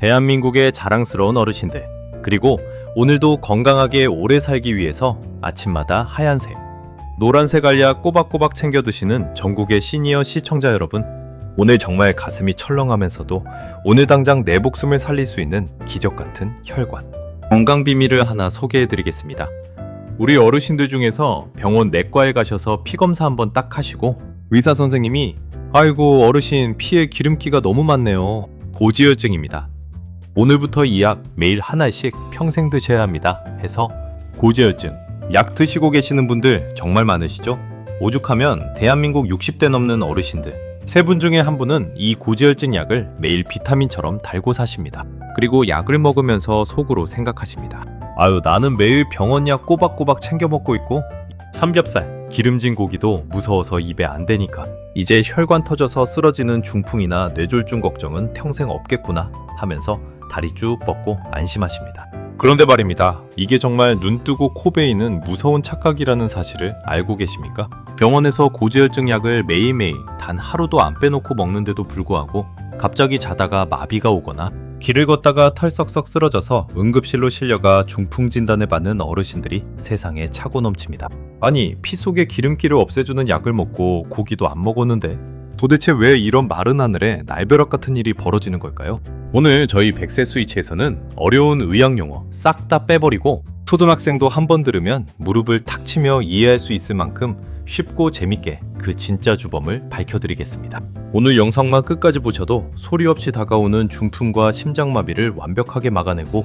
대한민국의 자랑스러운 어르신들, 그리고 오늘도 건강하게 오래 살기 위해서 아침마다 하얀색, 노란색 알약 꼬박꼬박 챙겨 드시는 전국의 시니어 시청자 여러분, 오늘 정말 가슴이 철렁하면서도 오늘 당장 내 목숨을 살릴 수 있는 기적 같은 혈관, 건강 비밀을 하나 소개해 드리겠습니다. 우리 어르신들 중에서 병원 내과에 가셔서 피 검사 한번 딱 하시고 의사 선생님이 아이고 어르신 피에 기름기가 너무 많네요. 고지혈증입니다. 오늘부터 이 약 매일 하나씩 평생 드셔야 합니다 해서 고지혈증 약 드시고 계시는 분들 정말 많으시죠? 오죽하면 대한민국 60대 넘는 어르신들 3분 중에 한 분은 이 고지혈증 약을 매일 비타민처럼 달고 사십니다. 그리고 약을 먹으면서 속으로 생각하십니다. 아유, 나는 매일 병원약 꼬박꼬박 챙겨 먹고 있고 삼겹살, 기름진 고기도 무서워서 입에 안 대니까 이제 혈관 터져서 쓰러지는 중풍이나 뇌졸중 걱정은 평생 없겠구나 하면서 다리 쭉 뻗고 안심하십니다. 그런데 말입니다. 이게 정말 눈 뜨고 코 베이는 무서운 착각이라는 사실을 알고 계십니까? 병원에서 고지혈증 약을 매일매일 단 하루도 안 빼놓고 먹는데도 불구하고 갑자기 자다가 마비가 오거나 길을 걷다가 털썩썩 쓰러져서 응급실로 실려가 중풍 진단을 받는 어르신들이 세상에 차고 넘칩니다. 아니, 피 속의 기름기를 없애주는 약을 먹고 고기도 안 먹었는데 도대체 왜 이런 마른 하늘에 날벼락 같은 일이 벌어지는 걸까요? 오늘 저희 백세 스위치에서는 어려운 의학 용어 싹 다 빼버리고 초등학생도 한 번 들으면 무릎을 탁 치며 이해할 수 있을 만큼 쉽고 재밌게 그 진짜 주범을 밝혀드리겠습니다. 오늘 영상만 끝까지 보셔도 소리 없이 다가오는 중풍과 심장마비를 완벽하게 막아내고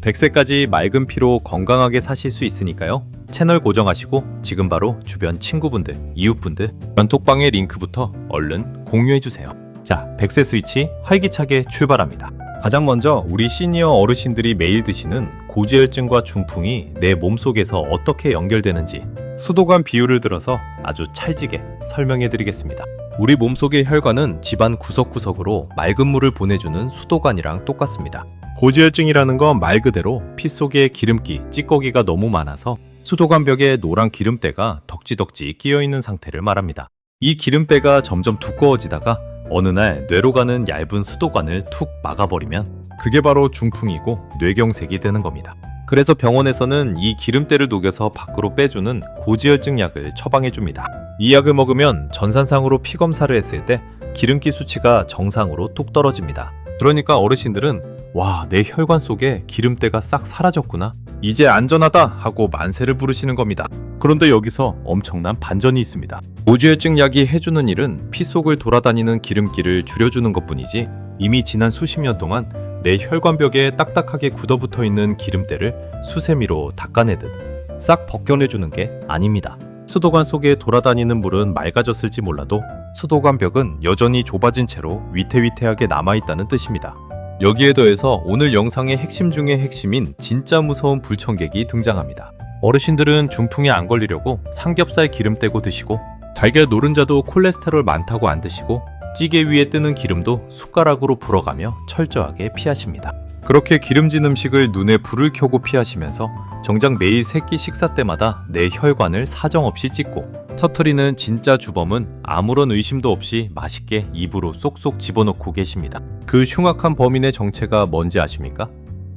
100세까지 맑은 피로 건강하게 사실 수 있으니까요. 채널 고정하시고 지금 바로 주변 친구분들, 이웃분들, 연톡방의 링크부터 얼른 공유해주세요. 자, 백세 스위치 활기차게 출발합니다. 가장 먼저 우리 시니어 어르신들이 매일 드시는 고지혈증과 중풍이 내 몸속에서 어떻게 연결되는지 수도관 비유를 들어서 아주 찰지게 설명해드리겠습니다. 우리 몸속의 혈관은 집안 구석구석으로 맑은 물을 보내주는 수도관이랑 똑같습니다. 고지혈증이라는 건 말 그대로 피 속에 기름기, 찌꺼기가 너무 많아서 수도관 벽에 노란 기름때가 덕지덕지 끼어있는 상태를 말합니다. 이 기름때가 점점 두꺼워지다가 어느 날 뇌로 가는 얇은 수도관을 툭 막아버리면 그게 바로 중풍이고 뇌경색이 되는 겁니다. 그래서 병원에서는 이 기름때를 녹여서 밖으로 빼주는 고지혈증 약을 처방해줍니다. 이 약을 먹으면 전산상으로 피검사를 했을 때 기름기 수치가 정상으로 뚝 떨어집니다. 그러니까 어르신들은 와, 내 혈관 속에 기름때가 싹 사라졌구나, 이제 안전하다 하고 만세를 부르시는 겁니다. 그런데 여기서 엄청난 반전이 있습니다. 고지혈증 약이 해주는 일은 피 속을 돌아다니는 기름기를 줄여주는 것뿐이지 이미 지난 수십 년 동안 내 혈관벽에 딱딱하게 굳어붙어 있는 기름때를 수세미로 닦아내듯 싹 벗겨내주는 게 아닙니다. 수도관 속에 돌아다니는 물은 맑아졌을지 몰라도 수도관 벽은 여전히 좁아진 채로 위태위태하게 남아있다는 뜻입니다. 여기에 더해서 오늘 영상의 핵심 중의 핵심인 진짜 무서운 불청객이 등장합니다. 어르신들은 중풍에 안 걸리려고 삼겹살 기름 떼고 드시고 달걀 노른자도 콜레스테롤 많다고 안 드시고 찌개 위에 뜨는 기름도 숟가락으로 불어가며 철저하게 피하십니다. 그렇게 기름진 음식을 눈에 불을 켜고 피하시면서 정작 매일 세끼 식사 때마다 내 혈관을 사정없이 찢고 터트리는 진짜 주범은 아무런 의심도 없이 맛있게 입으로 쏙쏙 집어넣고 계십니다. 그 흉악한 범인의 정체가 뭔지 아십니까?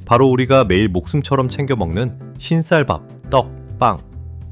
바로 우리가 매일 목숨처럼 챙겨 먹는 흰쌀밥, 떡, 빵,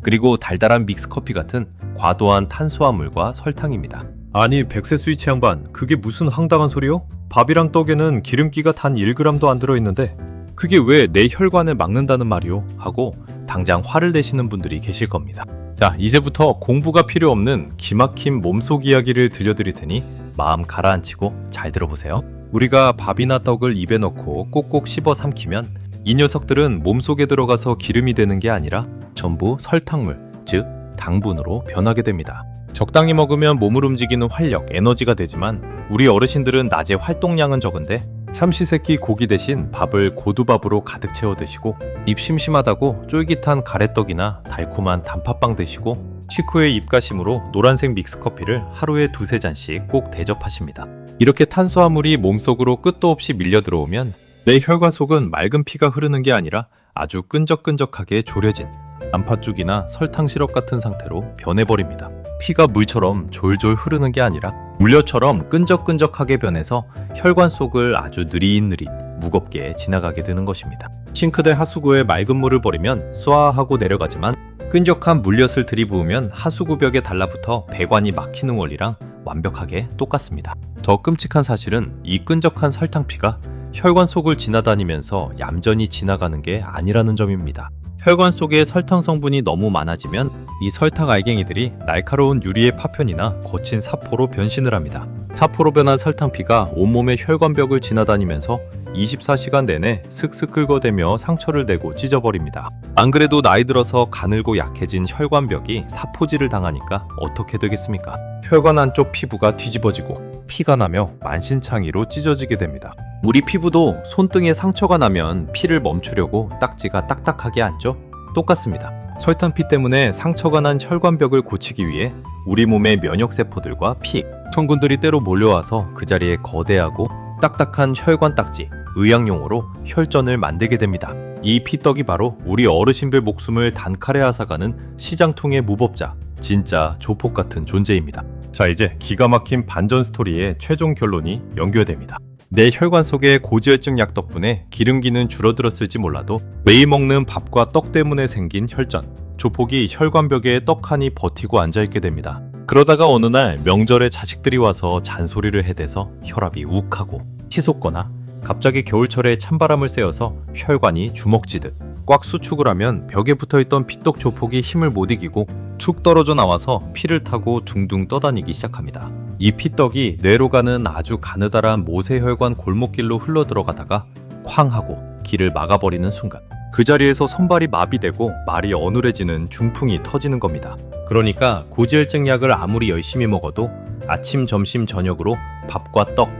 그리고 달달한 믹스커피 같은 과도한 탄수화물과 설탕입니다. 아니, 백세 스위치 양반, 그게 무슨 황당한 소리요? 밥이랑 떡에는 기름기가 단 1g도 안 들어있는데 그게 왜 내 혈관을 막는다는 말이요? 하고 당장 화를 내시는 분들이 계실 겁니다. 자, 이제부터 공부가 필요 없는 기막힌 몸속 이야기를 들려드릴 테니 마음 가라앉히고 잘 들어보세요. 우리가 밥이나 떡을 입에 넣고 꼭꼭 씹어 삼키면 이 녀석들은 몸속에 들어가서 기름이 되는 게 아니라 전부 설탕물, 즉 당분으로 변하게 됩니다. 적당히 먹으면 몸을 움직이는 활력, 에너지가 되지만 우리 어르신들은 낮에 활동량은 적은데 삼시세끼 고기 대신 밥을 고두밥으로 가득 채워 드시고 입 심심하다고 쫄깃한 가래떡이나 달콤한 단팥빵 드시고 식후의 입가심으로 노란색 믹스커피를 하루에 2-3잔씩 꼭 대접하십니다. 이렇게 탄수화물이 몸속으로 끝도 없이 밀려 들어오면 내 혈관 속은 맑은 피가 흐르는 게 아니라 아주 끈적끈적하게 졸여진 단팥죽이나 설탕 시럽 같은 상태로 변해버립니다. 피가 물처럼 졸졸 흐르는 게 아니라 물엿처럼 끈적끈적하게 변해서 혈관 속을 아주 느릿느릿 무겁게 지나가게 되는 것입니다. 싱크대 하수구에 맑은 물을 버리면 쏴하고 내려가지만 끈적한 물엿을 들이부으면 하수구 벽에 달라붙어 배관이 막히는 원리랑 완벽하게 똑같습니다. 더 끔찍한 사실은 이 끈적한 설탕피가 혈관 속을 지나다니면서 얌전히 지나가는 게 아니라는 점입니다. 혈관 속에 설탕 성분이 너무 많아지면 이 설탕 알갱이들이 날카로운 유리의 파편이나 거친 사포로 변신을 합니다. 사포로 변한 설탕피가 온몸의 혈관벽을 지나다니면서 24시간 내내 슥슥 긁어대며 상처를 내고 찢어버립니다. 안 그래도 나이 들어서 가늘고 약해진 혈관벽이 사포질을 당하니까 어떻게 되겠습니까? 혈관 안쪽 피부가 뒤집어지고 피가 나며 만신창이로 찢어지게 됩니다. 우리 피부도 손등에 상처가 나면 피를 멈추려고 딱지가 딱딱하게 앉죠? 똑같습니다. 설탕피 때문에 상처가 난 혈관벽을 고치기 위해 우리 몸의 면역세포들과 피, 성분들이 때로 몰려와서 그 자리에 거대하고 딱딱한 혈관 딱지, 의학용어로 혈전을 만들게 됩니다. 이 피떡이 바로 우리 어르신들 목숨을 단칼에 앗아가는 시장통의 무법자, 진짜 조폭 같은 존재입니다. 자, 이제 기가 막힌 반전 스토리의 최종 결론이 연결됩니다. 내 혈관 속의 고지혈증 약 덕분에 기름기는 줄어들었을지 몰라도 매일 먹는 밥과 떡 때문에 생긴 혈전, 조폭이 혈관벽에 떡하니 버티고 앉아있게 됩니다. 그러다가 어느 날 명절에 자식들이 와서 잔소리를 해대서 혈압이 욱하고 치솟거나 갑자기 겨울철에 찬바람을 쐬어서 혈관이 주먹쥐듯 꽉 수축을 하면 벽에 붙어있던 피떡 조폭이 힘을 못 이기고 툭 떨어져 나와서 피를 타고 둥둥 떠다니기 시작합니다. 이 피떡이 뇌로 가는 아주 가느다란 모세혈관 골목길로 흘러 들어가다가 쾅 하고 길을 막아버리는 순간 그 자리에서 손발이 마비되고 말이 어눌해지는 중풍이 터지는 겁니다. 그러니까 고지혈증 약을 아무리 열심히 먹어도 아침, 점심, 저녁으로 밥과 떡,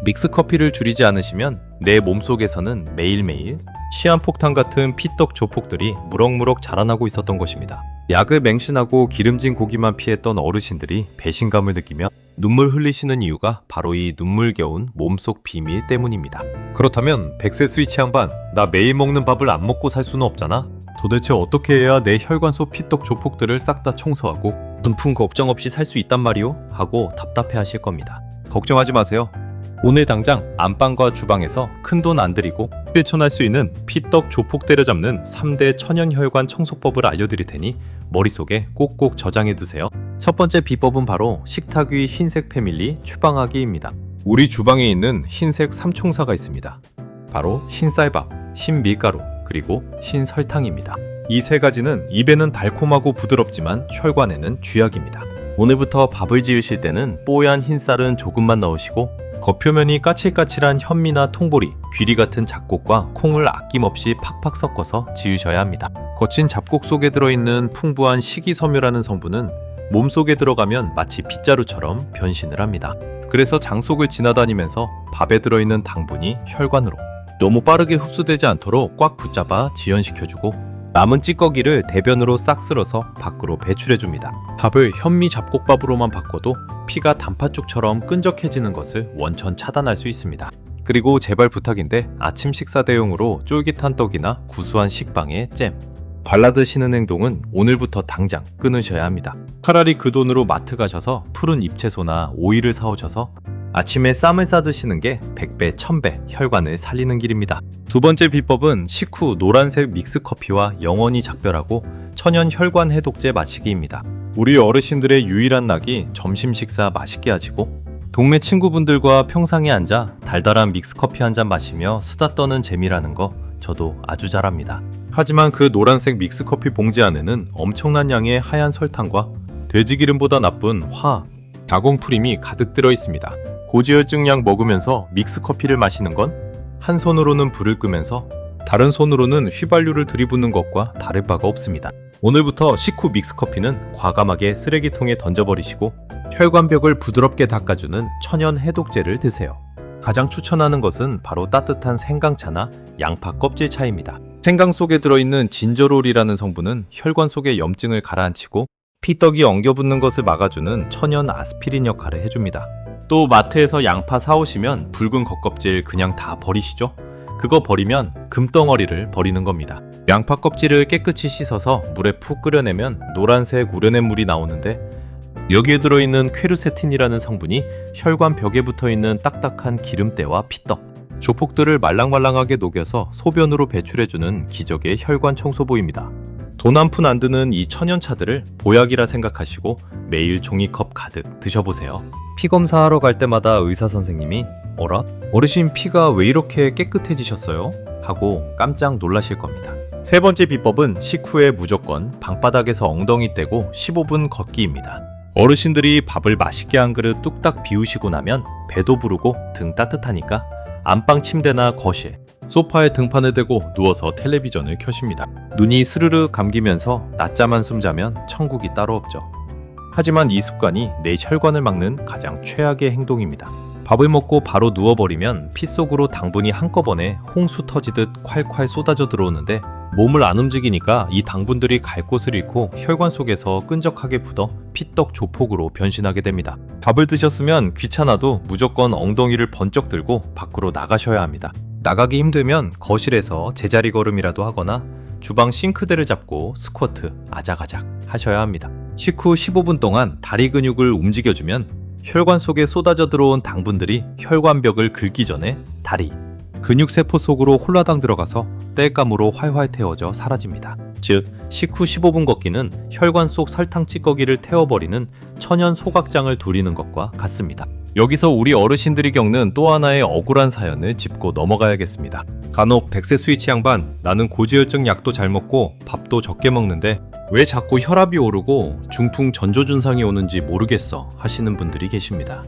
믹스커피를 줄이지 않으시면 내 몸속에서는 매일매일 시한폭탄 같은 피떡 조폭들이 무럭무럭 자라나고 있었던 것입니다. 약을 맹신하고 기름진 고기만 피했던 어르신들이 배신감을 느끼며 눈물 흘리시는 이유가 바로 이 눈물겨운 몸속 비밀 때문입니다. 그렇다면 100세 스위치 양반, 나 매일 먹는 밥을 안 먹고 살 수는 없잖아? 도대체 어떻게 해야 내 혈관 속 피떡 조폭들을 싹 다 청소하고 분풍 걱정 없이 살 수 있단 말이오? 하고 답답해 하실 겁니다. 걱정하지 마세요. 오늘 당장 안방과 주방에서 큰돈 안 들이고 실천할 수 있는 피떡 조폭 때려잡는 3대 천연혈관 청소법을 알려드릴 테니 머릿속에 꼭꼭 저장해 두세요. 첫 번째 비법은 바로 식탁 위 흰색 패밀리 추방하기입니다. 우리 주방에 있는 흰색 삼총사가 있습니다. 바로 흰쌀밥, 흰밀가루, 그리고 흰설탕입니다. 이 세 가지는 입에는 달콤하고 부드럽지만 혈관에는 쥐약입니다. 오늘부터 밥을 지으실 때는 뽀얀 흰쌀은 조금만 넣으시고 겉표면이 까칠까칠한 현미나 통보리, 귀리 같은 잡곡과 콩을 아낌없이 팍팍 섞어서 지으셔야 합니다. 거친 잡곡 속에 들어있는 풍부한 식이섬유라는 성분은 몸속에 들어가면 마치 빗자루처럼 변신을 합니다. 그래서 장속을 지나다니면서 밥에 들어있는 당분이 혈관으로 너무 빠르게 흡수되지 않도록 꽉 붙잡아 지연시켜주고 남은 찌꺼기를 대변으로 싹 쓸어서 밖으로 배출해줍니다. 밥을 현미 잡곡밥으로만 바꿔도 피가 단팥죽처럼 끈적해지는 것을 원천 차단할 수 있습니다. 그리고 제발 부탁인데 아침 식사 대용으로 쫄깃한 떡이나 구수한 식빵에 잼, 발라 드시는 행동은 오늘부터 당장 끊으셔야 합니다. 차라리 그 돈으로 마트 가셔서 푸른 잎채소나 오이를 사오셔서 아침에 쌈을 싸 드시는 게 100배, 1000배 혈관을 살리는 길입니다. 두 번째 비법은 식후 노란색 믹스커피와 영원히 작별하고 천연 혈관 해독제 마시기입니다. 우리 어르신들의 유일한 낙이 점심 식사 맛있게 하시고 동네 친구분들과 평상에 앉아 달달한 믹스커피 한 잔 마시며 수다 떠는 재미라는 거 저도 아주 잘합니다. 하지만 그 노란색 믹스커피 봉지 안에는 엄청난 양의 하얀 설탕과 돼지기름보다 나쁜 화, 가공프림이 가득 들어 있습니다. 고지혈증 약 먹으면서 믹스커피를 마시는 건 한 손으로는 불을 끄면서 다른 손으로는 휘발유를 들이붓는 것과 다를 바가 없습니다. 오늘부터 식후 믹스커피는 과감하게 쓰레기통에 던져버리시고 혈관벽을 부드럽게 닦아주는 천연 해독제를 드세요. 가장 추천하는 것은 바로 따뜻한 생강차나 양파 껍질 차입니다. 생강 속에 들어있는 진저롤이라는 성분은 혈관 속의 염증을 가라앉히고 피떡이 엉겨붙는 것을 막아주는 천연 아스피린 역할을 해줍니다. 또 마트에서 양파 사오시면 붉은 겉껍질 그냥 다 버리시죠? 그거 버리면 금덩어리를 버리는 겁니다. 양파 껍질을 깨끗이 씻어서 물에 푹 끓여내면 노란색 우려낸 물이 나오는데 여기에 들어있는 퀘르세틴이라는 성분이 혈관 벽에 붙어있는 딱딱한 기름때와 피떡, 조폭들을 말랑말랑하게 녹여서 소변으로 배출해주는 기적의 혈관 청소부입니다. 돈 한 푼 안 드는 이 천연차들을 보약이라 생각하시고 매일 종이컵 가득 드셔보세요. 피 검사하러 갈 때마다 의사 선생님이 어라? 어르신 피가 왜 이렇게 깨끗해지셨어요? 하고 깜짝 놀라실 겁니다. 세 번째 비법은 식후에 무조건 방바닥에서 엉덩이 떼고 15분 걷기입니다. 어르신들이 밥을 맛있게 한 그릇 뚝딱 비우시고 나면 배도 부르고 등 따뜻하니까 안방 침대나 거실, 소파에 등판을 대고 누워서 텔레비전을 켜십니다. 눈이 스르르 감기면서 낮잠 한숨 자면 천국이 따로 없죠. 하지만 이 습관이 내 혈관을 막는 가장 최악의 행동입니다. 밥을 먹고 바로 누워버리면 피 속으로 당분이 한꺼번에 홍수 터지듯 콸콸 쏟아져 들어오는데 몸을 안 움직이니까 이 당분들이 갈 곳을 잃고 혈관 속에서 끈적하게 굳어 피떡 조폭으로 변신하게 됩니다. 밥을 드셨으면 귀찮아도 무조건 엉덩이를 번쩍 들고 밖으로 나가셔야 합니다. 나가기 힘들면 거실에서 제자리 걸음이라도 하거나 주방 싱크대를 잡고 스쿼트, 아작아작 하셔야 합니다. 식후 15분 동안 다리 근육을 움직여주면 혈관 속에 쏟아져 들어온 당분들이 혈관벽을 긁기 전에 다리, 근육세포 속으로 홀라당 들어가서 땔감으로 활활 태워져 사라집니다. 즉, 식후 15분 걷기는 혈관 속 설탕 찌꺼기를 태워버리는 천연 소각장을 돌리는 것과 같습니다. 여기서 우리 어르신들이 겪는 또 하나의 억울한 사연을 짚고 넘어가야겠습니다. 간혹 100세 스위치 양반, 나는 고지혈증 약도 잘 먹고 밥도 적게 먹는데 왜 자꾸 혈압이 오르고 중풍 전조증상이 오는지 모르겠어 하시는 분들이 계십니다.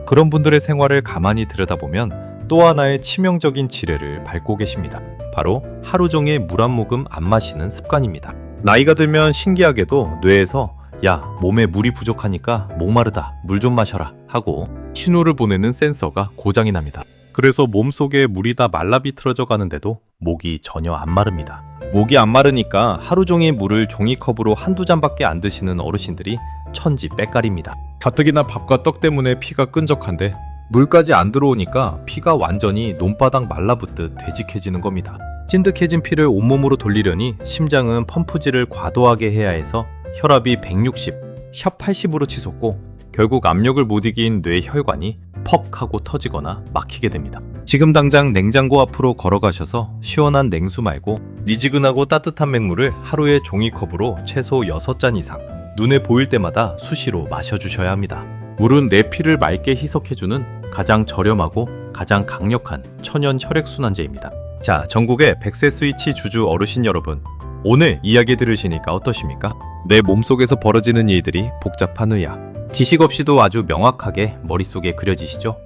그런 분들의 생활을 가만히 들여다보면 또 하나의 치명적인 지뢰를 밟고 계십니다. 바로 하루 종일 물 한 모금 안 마시는 습관입니다. 나이가 들면 신기하게도 뇌에서 야, 몸에 물이 부족하니까 목마르다, 물 좀 마셔라 하고 신호를 보내는 센서가 고장이 납니다. 그래서 몸속에 물이 다 말라 비틀어져 가는데도 목이 전혀 안 마릅니다. 목이 안 마르니까 하루 종일 물을 종이컵으로 한두 잔밖에 안 드시는 어르신들이 천지 빽깔입니다. 가뜩이나 밥과 떡 때문에 피가 끈적한데 물까지 안 들어오니까 피가 완전히 논바닥 말라붙듯 되직해지는 겁니다. 찐득해진 피를 온몸으로 돌리려니 심장은 펌프질을 과도하게 해야 해서 혈압이 160, 샵 80으로 치솟고 결국 압력을 못 이긴 뇌 혈관이 퍽 하고 터지거나 막히게 됩니다. 지금 당장 냉장고 앞으로 걸어가셔서 시원한 냉수 말고 미지근하고 따뜻한 맹물을 하루에 종이컵으로 최소 6잔 이상 눈에 보일 때마다 수시로 마셔주셔야 합니다. 물은 내 피를 맑게 희석해주는 가장 저렴하고 가장 강력한 천연 혈액순환제입니다. 자, 전국의 100세 스위치 주주 어르신 여러분, 오늘 이야기 들으시니까 어떠십니까? 내 몸속에서 벌어지는 일들이 복잡한 의학, 지식 없이도 아주 명확하게 머릿속에 그려지시죠?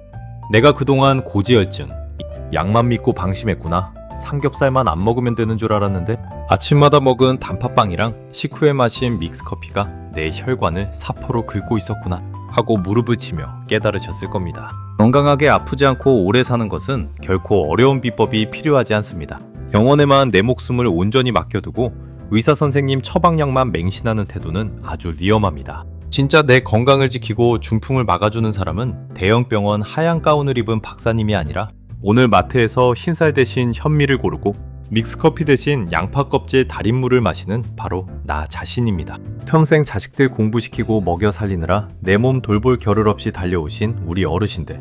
내가 그동안 고지혈증, 약만 믿고 방심했구나. 삼겹살만 안 먹으면 되는 줄 알았는데 아침마다 먹은 단팥빵이랑 식후에 마신 믹스커피가 내 혈관을 사포로 긁고 있었구나 하고 무릎을 치며 깨달으셨을 겁니다. 건강하게 아프지 않고 오래 사는 것은 결코 어려운 비법이 필요하지 않습니다. 병원에만 내 목숨을 온전히 맡겨두고 의사 선생님 처방약만 맹신하는 태도는 아주 위험합니다. 진짜 내 건강을 지키고 중풍을 막아주는 사람은 대형병원 하얀 가운을 입은 박사님이 아니라 오늘 마트에서 흰쌀 대신 현미를 고르고 믹스커피 대신 양파 껍질 달인물을 마시는 바로 나 자신입니다. 평생 자식들 공부시키고 먹여 살리느라 내 몸 돌볼 겨를 없이 달려오신 우리 어르신들,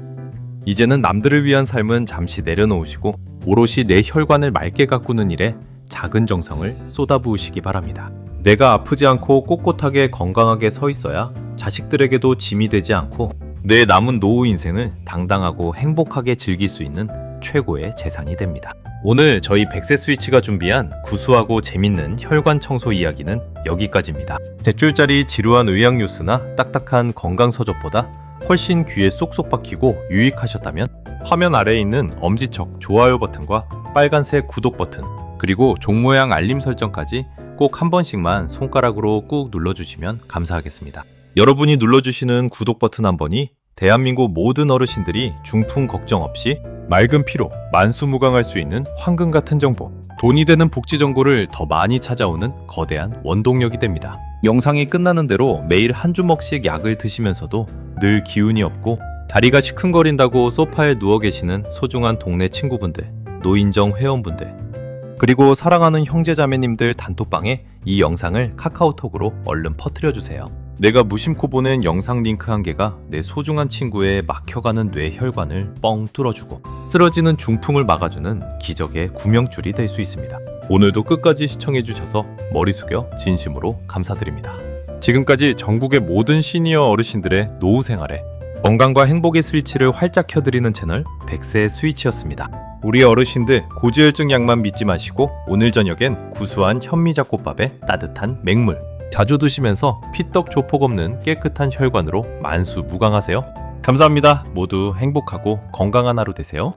이제는 남들을 위한 삶은 잠시 내려놓으시고 오롯이 내 혈관을 맑게 가꾸는 일에 작은 정성을 쏟아부으시기 바랍니다. 내가 아프지 않고 꼿꼿하게 건강하게 서 있어야 자식들에게도 짐이 되지 않고 내 남은 노후 인생을 당당하고 행복하게 즐길 수 있는 최고의 재산이 됩니다. 오늘 저희 100세 스위치가 준비한 구수하고 재밌는 혈관 청소 이야기는 여기까지입니다. 잿줄짜리 지루한 의학 뉴스나 딱딱한 건강 서적보다 훨씬 귀에 쏙쏙 박히고 유익하셨다면 화면 아래에 있는 엄지척 좋아요 버튼과 빨간색 구독 버튼, 그리고 종 모양 알림 설정까지 꼭 한 번씩만 손가락으로 꾹 눌러주시면 감사하겠습니다. 여러분이 눌러주시는 구독 버튼 한 번이 대한민국 모든 어르신들이 중풍 걱정 없이 맑은 피로 만수무강할 수 있는 황금 같은 정보, 돈이 되는 복지 정보를 더 많이 찾아오는 거대한 원동력이 됩니다. 영상이 끝나는 대로 매일 한 주먹씩 약을 드시면서도 늘 기운이 없고 다리가 시큰거린다고 소파에 누워 계시는 소중한 동네 친구분들, 노인정 회원분들, 그리고 사랑하는 형제자매님들 단톡방에 이 영상을 카카오톡으로 얼른 퍼뜨려주세요. 내가 무심코 보낸 영상 링크 한 개가 내 소중한 친구의 막혀가는 뇌혈관을 뻥 뚫어주고 쓰러지는 중풍을 막아주는 기적의 구명줄이 될 수 있습니다. 오늘도 끝까지 시청해주셔서 머리 숙여 진심으로 감사드립니다. 지금까지 전국의 모든 시니어 어르신들의 노후 생활에 건강과 행복의 스위치를 활짝 켜드리는 채널 100세 스위치였습니다. 우리 어르신들 고지혈증 약만 믿지 마시고 오늘 저녁엔 구수한 현미잡곡밥에 따뜻한 맹물 자주 드시면서 피떡 조폭 없는 깨끗한 혈관으로 만수무강하세요. 감사합니다. 모두 행복하고 건강한 하루 되세요.